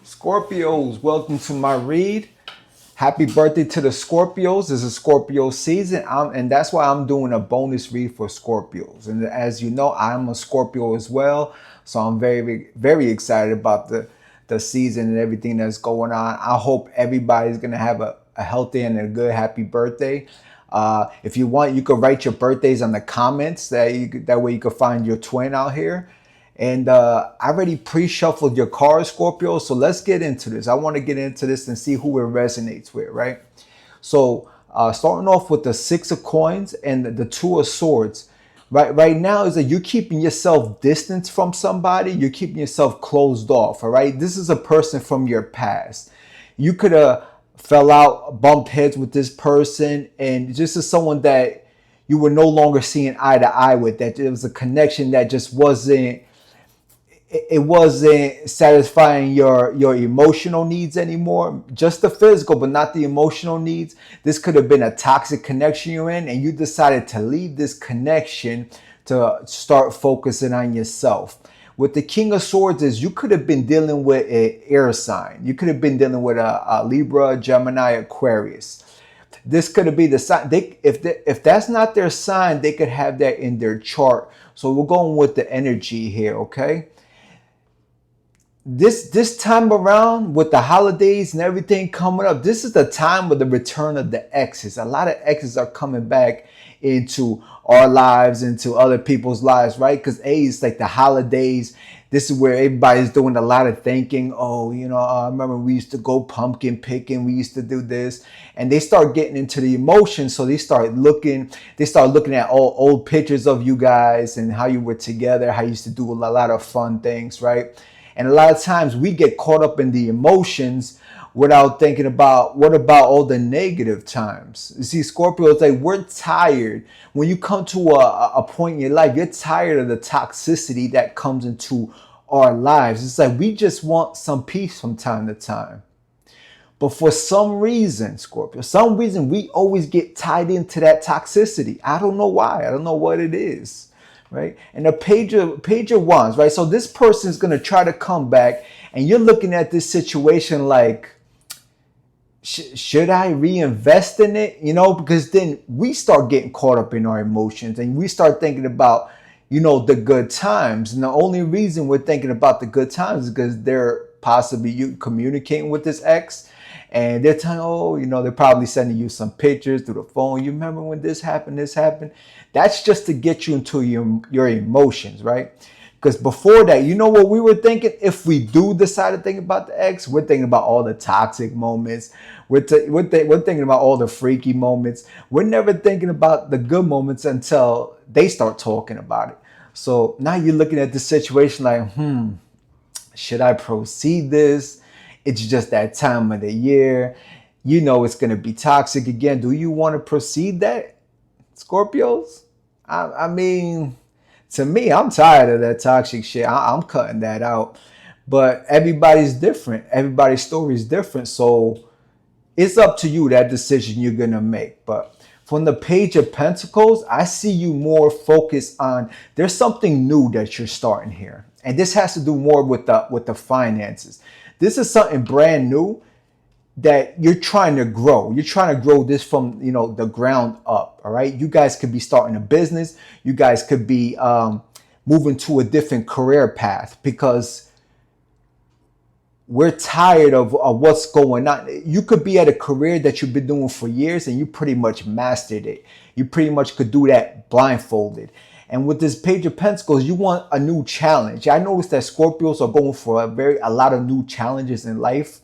Scorpios, welcome to my read. Happy birthday to the Scorpios. This is Scorpio season, and that's why I'm doing a bonus read for Scorpios. And as you know, I'm a Scorpio as well, so I'm very, very excited about the season and everything that's going on. I hope everybody's gonna have a healthy and a good, happy birthday. If you want, you could write your birthdays on the comments. That way you could find your twin out here. And I already pre-shuffled your cards, Scorpio. So let's get into this. I want to get into this and see who it resonates with, right? So starting off with the Six of Coins and the Two of Swords. Right now is that you're keeping yourself distanced from somebody. You're keeping yourself closed off, all right? This is a person from your past. You could have fell out, bumped heads with this person, and this is someone that you were no longer seeing eye to eye with. That it was a connection that just wasn't satisfying your emotional needs anymore, just the physical but not the emotional needs. This could have been a toxic connection you're in, and you decided to leave this connection to start focusing on yourself. With the King of Swords is you could have been dealing with an air sign. You could have been dealing with a Libra, Gemini, Aquarius. This could be the sign. If that's not their sign, they could have that in their chart. So we're going with the energy here, okay? This time around with the holidays and everything coming up, this is the time of the return of the exes. A lot of exes are coming back into our lives, into other people's lives, right? Because it's like the holidays. This is where everybody's doing a lot of thinking. Oh, I remember we used to go pumpkin picking. We used to do this, and they start getting into the emotions. So they start looking at all old pictures of you guys and how you were together, how you used to do a lot of fun things, right? And a lot of times we get caught up in the emotions without thinking about what about all the negative times. You see, Scorpio, it's like we're tired. When you come to a point in your life, you're tired of the toxicity that comes into our lives. It's like we just want some peace from time to time. But for some reason, Scorpio, we always get tied into that toxicity. I don't know why. I don't know what it is. Right? And the page of wands, right? So this person is going to try to come back, and you're looking at this situation like, should I reinvest in it? Because then we start getting caught up in our emotions, and we start thinking about, the good times. And the only reason we're thinking about the good times is because they're possibly you communicating with this ex, and they're telling, they're probably sending you some pictures through the phone. You remember when this happened, this happened? That's just to get you into your emotions, right? Because before that, you know what we were thinking? If we do decide to think about the ex, we're thinking about all the toxic moments. We're thinking about all the freaky moments. We're never thinking about the good moments until they start talking about it. So now you're looking at the situation like, should I proceed this? It's just that time of the year. It's going to be toxic again. Do you want to proceed that, Scorpios? I mean, to me, I'm tired of that toxic shit. I'm cutting that out. But everybody's different. Everybody's story is different. So it's up to you, that decision you're going to make. But from the Page of Pentacles, I see you more focused on, there's something new that you're starting here. And this has to do more with the finances. This is something brand new that you're trying to grow. You're trying to grow this from, the ground up. All right. You guys could be starting a business. You guys could be moving to a different career path because we're tired of what's going on. You could be at a career that you've been doing for years and you pretty much mastered it. You pretty much could do that blindfolded. And with this Page of Pentacles, you want a new challenge. I noticed that Scorpios are going for a lot of new challenges in life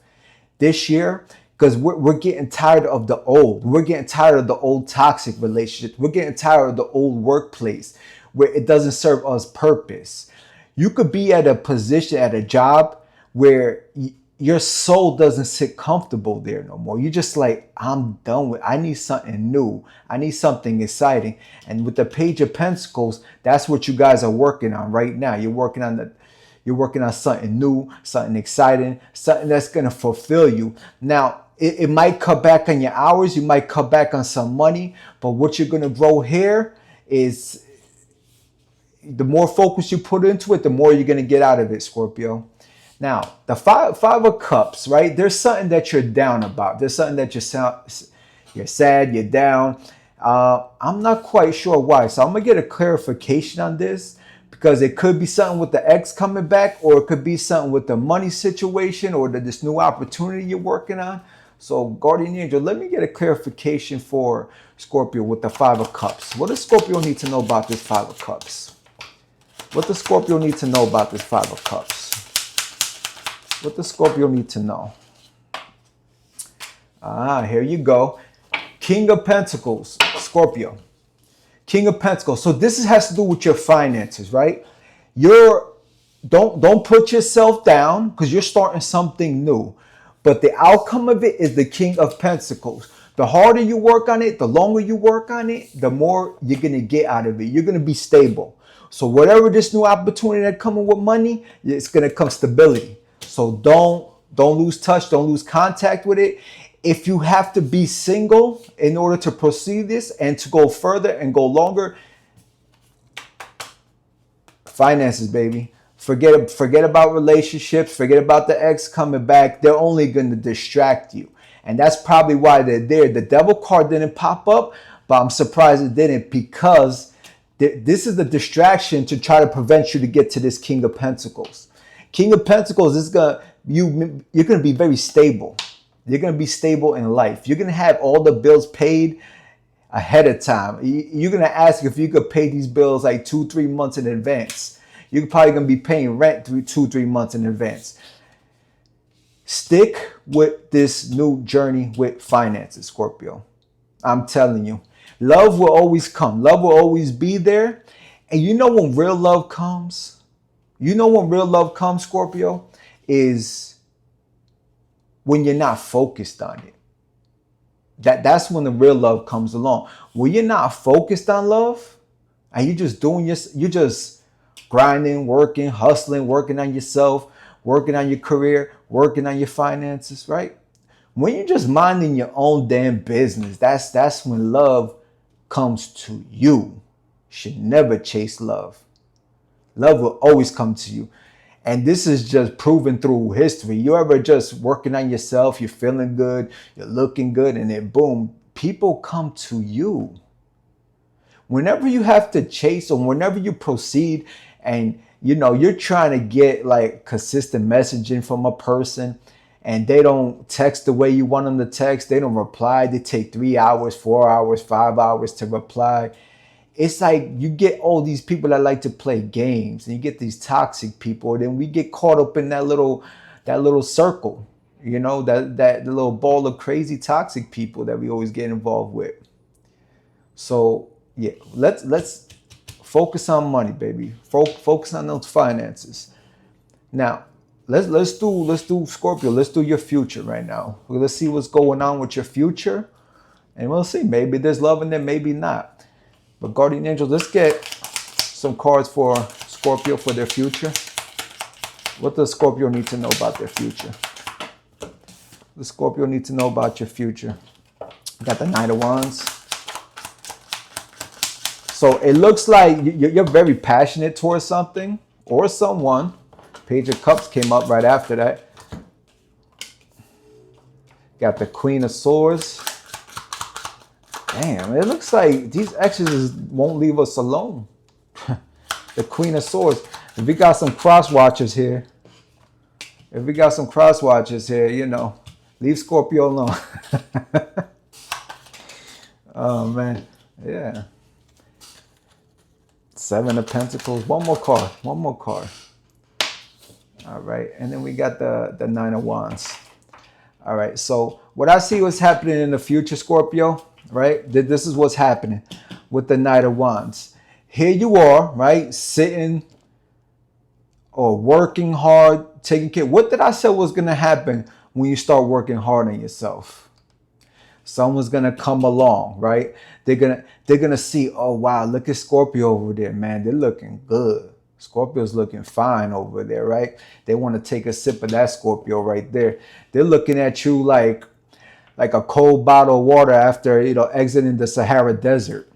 this year because we're getting tired of the old. We're getting tired of the old toxic relationships. We're getting tired of the old workplace where it doesn't serve us purpose. You could be at a position, at a job where your soul doesn't sit comfortable there no more. You're just like, I'm done with, I need something new. I need something exciting. And with the Page of Pentacles, that's what you guys are working on right now. You're working on something new, something exciting, something that's going to fulfill you. Now, it might cut back on your hours. You might cut back on some money. But what you're going to grow here is the more focus you put into it, the more you're going to get out of it, Scorpio. Now, the five of cups, right? There's something that you're down about. There's something that you're sad, you're down. I'm not quite sure why. So I'm gonna get a clarification on this because it could be something with the ex coming back, or it could be something with the money situation or this new opportunity you're working on. So Guardian Angel, let me get a clarification for Scorpio with the Five of Cups. What does Scorpio need to know about this Five of Cups? What does Scorpio need to know about this Five of Cups? What does Scorpio need to know? Here you go. King of Pentacles, Scorpio. King of Pentacles. So this has to do with your finances, right? Don't put yourself down because you're starting something new. But the outcome of it is the King of Pentacles. The harder you work on it, the longer you work on it, the more you're going to get out of it. You're going to be stable. So whatever this new opportunity that coming with money, it's going to come stability. So don't lose touch, don't lose contact with it. If you have to be single in order to proceed this and to go further and go longer, finances, baby. Forget about relationships. Forget about the ex coming back. They're only going to distract you. And that's probably why they're there. The devil card didn't pop up, but I'm surprised it didn't because this is the distraction to try to prevent you to get to this King of Pentacles. King of Pentacles is you're going to be very stable. You're going to be stable in life. You're going to have all the bills paid ahead of time. You're going to ask if you could pay these bills like 2-3 months in advance. You're probably going to be paying rent 2-3 months in advance. Stick with this new journey with finances, Scorpio. I'm telling you, love will always come. Love will always be there. And you know when real love comes? You know when real love comes, Scorpio, is when you're not focused on it. That's when the real love comes along. When you're not focused on love, and you're just grinding, working, hustling, working on yourself, working on your career, working on your finances, right? When you're just minding your own damn business, that's when love comes to you. You should never chase love. Love will always come to you. And this is just proven through history. You ever just working on yourself, you're feeling good, you're looking good, and then boom, people come to you. Whenever you have to chase or whenever you proceed and you're trying to get like consistent messaging from a person and they don't text the way you want them to text, they don't reply, they take 3 hours, 4 hours, 5 hours to reply. It's like you get all these people that like to play games and you get these toxic people. And then we get caught up in that little circle, that little ball of crazy toxic people that we always get involved with. So yeah, let's focus on money, baby. Focus on those finances. Now, let's do Scorpio. Let's do your future right now. Let's see what's going on with your future. And we'll see. Maybe there's love in there, maybe not. But Guardian Angels, let's get some cards for Scorpio for their future. What does Scorpio need to know about their future? What does Scorpio need to know about your future? Got the Knight of Wands. So it looks like you're very passionate towards something or someone. Page of Cups came up right after that. Got the Queen of Swords. Damn, it looks like these exes won't leave us alone. The Queen of Swords. If we got some cross watchers here, leave Scorpio alone. Oh, man. Yeah. Seven of Pentacles. One more card. All right. And then we got the Nine of Wands. All right. So what I see what's happening in the future, Scorpio, right? This is what's happening with the Knight of Wands. Here you are, right? Sitting or working hard, taking care. What did I say was going to happen when you start working hard on yourself? Someone's going to come along, right? They're going to see, oh, wow, look at Scorpio over there, man. They're looking good. Scorpio's looking fine over there, right? They want to take a sip of that Scorpio right there. They're looking at you like a cold bottle of water after, exiting the Sahara Desert.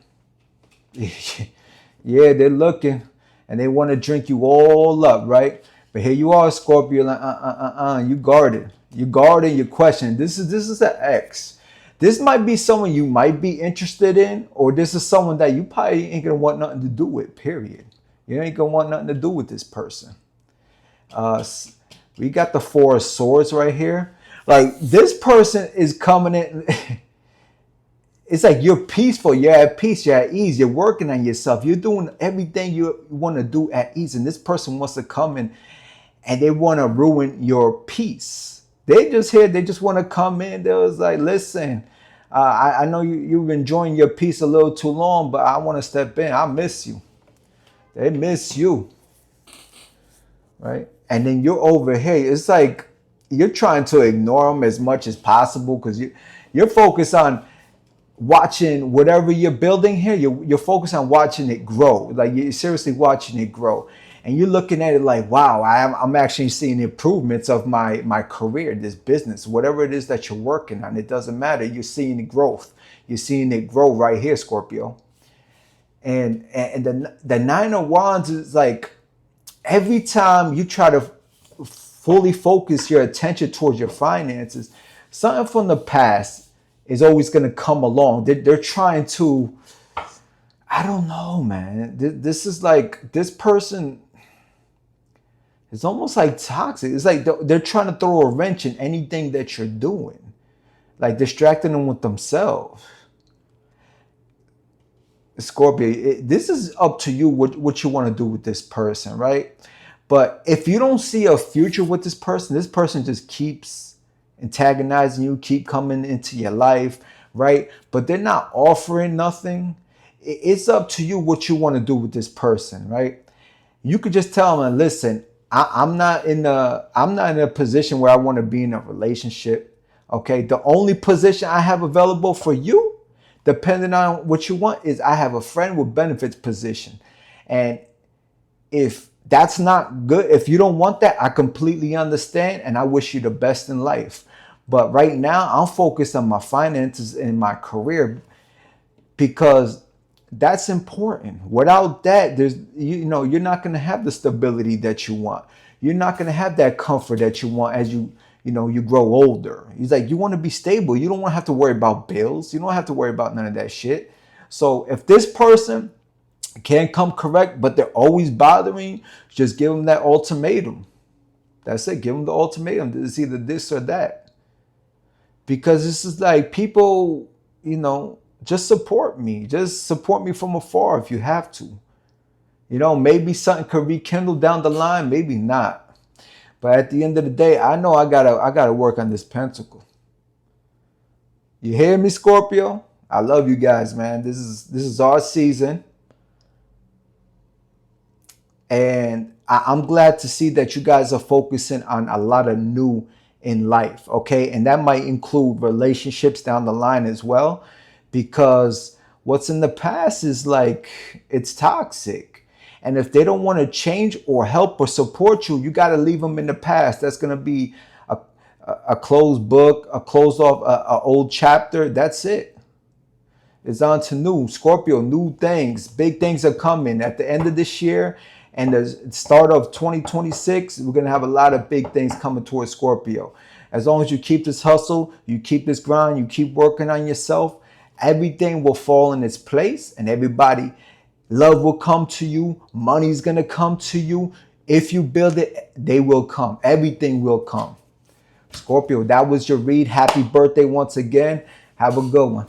Yeah, they're looking and they want to drink you all up, right? But here you are, Scorpio, like, you guarded. You guarded, you question. This is an ex. This might be someone you might be interested in, or this is someone that you probably ain't gonna want nothing to do with, period. You ain't gonna want nothing to do with this person. Uh, we got the Four of Swords right here. Like this person is coming in. It's like you're peaceful, you're at peace, you're at ease, you're working on yourself, you're doing everything you want to do at ease. And this person wants to come in and they want to ruin your peace. They just here, they just want to come in. They was like, listen, I know you've been enjoying your peace a little too long, but I want to step in. I miss you. They miss you, right? And then you're over here. It's like you're trying to ignore them as much as possible because you're focused on watching whatever you're building here. You're focused on watching it grow. Like you're seriously watching it grow. And you're looking at it like, wow, I'm actually seeing improvements of my career, this business, whatever it is that you're working on. It doesn't matter. You're seeing the growth. You're seeing it grow right here, Scorpio. And the Nine of Wands is like every time you try to fully focus your attention towards your finances, something from the past is always going to come along. They're trying to, I don't know, man. This is like, this person, it's almost like toxic. It's like they're trying to throw a wrench in anything that you're doing, like distracting them with themselves. Scorpio, this is up to you what you want to do with this person, right? But if you don't see a future with this person just keeps antagonizing you, keep coming into your life, right? But they're not offering nothing. It's up to you what you want to do with this person, right? You could just tell them, listen, I'm not in a position where I want to be in a relationship. Okay. The only position I have available for you, depending on what you want, is I have a friend with benefits position. And if that's not good, if you don't want that, I completely understand. And I wish you the best in life. But right now I'm focused on my finances and my career because that's important. Without that, you're not going to have the stability that you want. You're not going to have that comfort that you want as you grow older. He's like, you want to be stable. You don't want to have to worry about bills. You don't have to worry about none of that shit. So if this person can't come correct, but they're always bothering, just give them that ultimatum. That's it. Give them the ultimatum. It's either this or that. Because this is like people, just support me. Just support me from afar if you have to. Maybe something could rekindle down the line, maybe not. But at the end of the day, I know I gotta work on this pentacle. You hear me, Scorpio? I love you guys, man. This is our season. And I'm glad to see that you guys are focusing on a lot of new in life, okay? And that might include relationships down the line as well, because what's in the past is like, it's toxic. And if they don't want to change or help or support you, you got to leave them in the past. That's going to be a closed book, a closed off, a old chapter. That's it. It's on to new. Scorpio, new things. Big things are coming at the end of this year and the start of 2026. We're going to have a lot of big things coming towards Scorpio. As long as you keep this hustle, you keep this grind, you keep working on yourself, everything will fall in its place and love will come to you. Money's going to come to you. If you build it, they will come. Everything will come. Scorpio, that was your read. Happy birthday once again. Have a good one.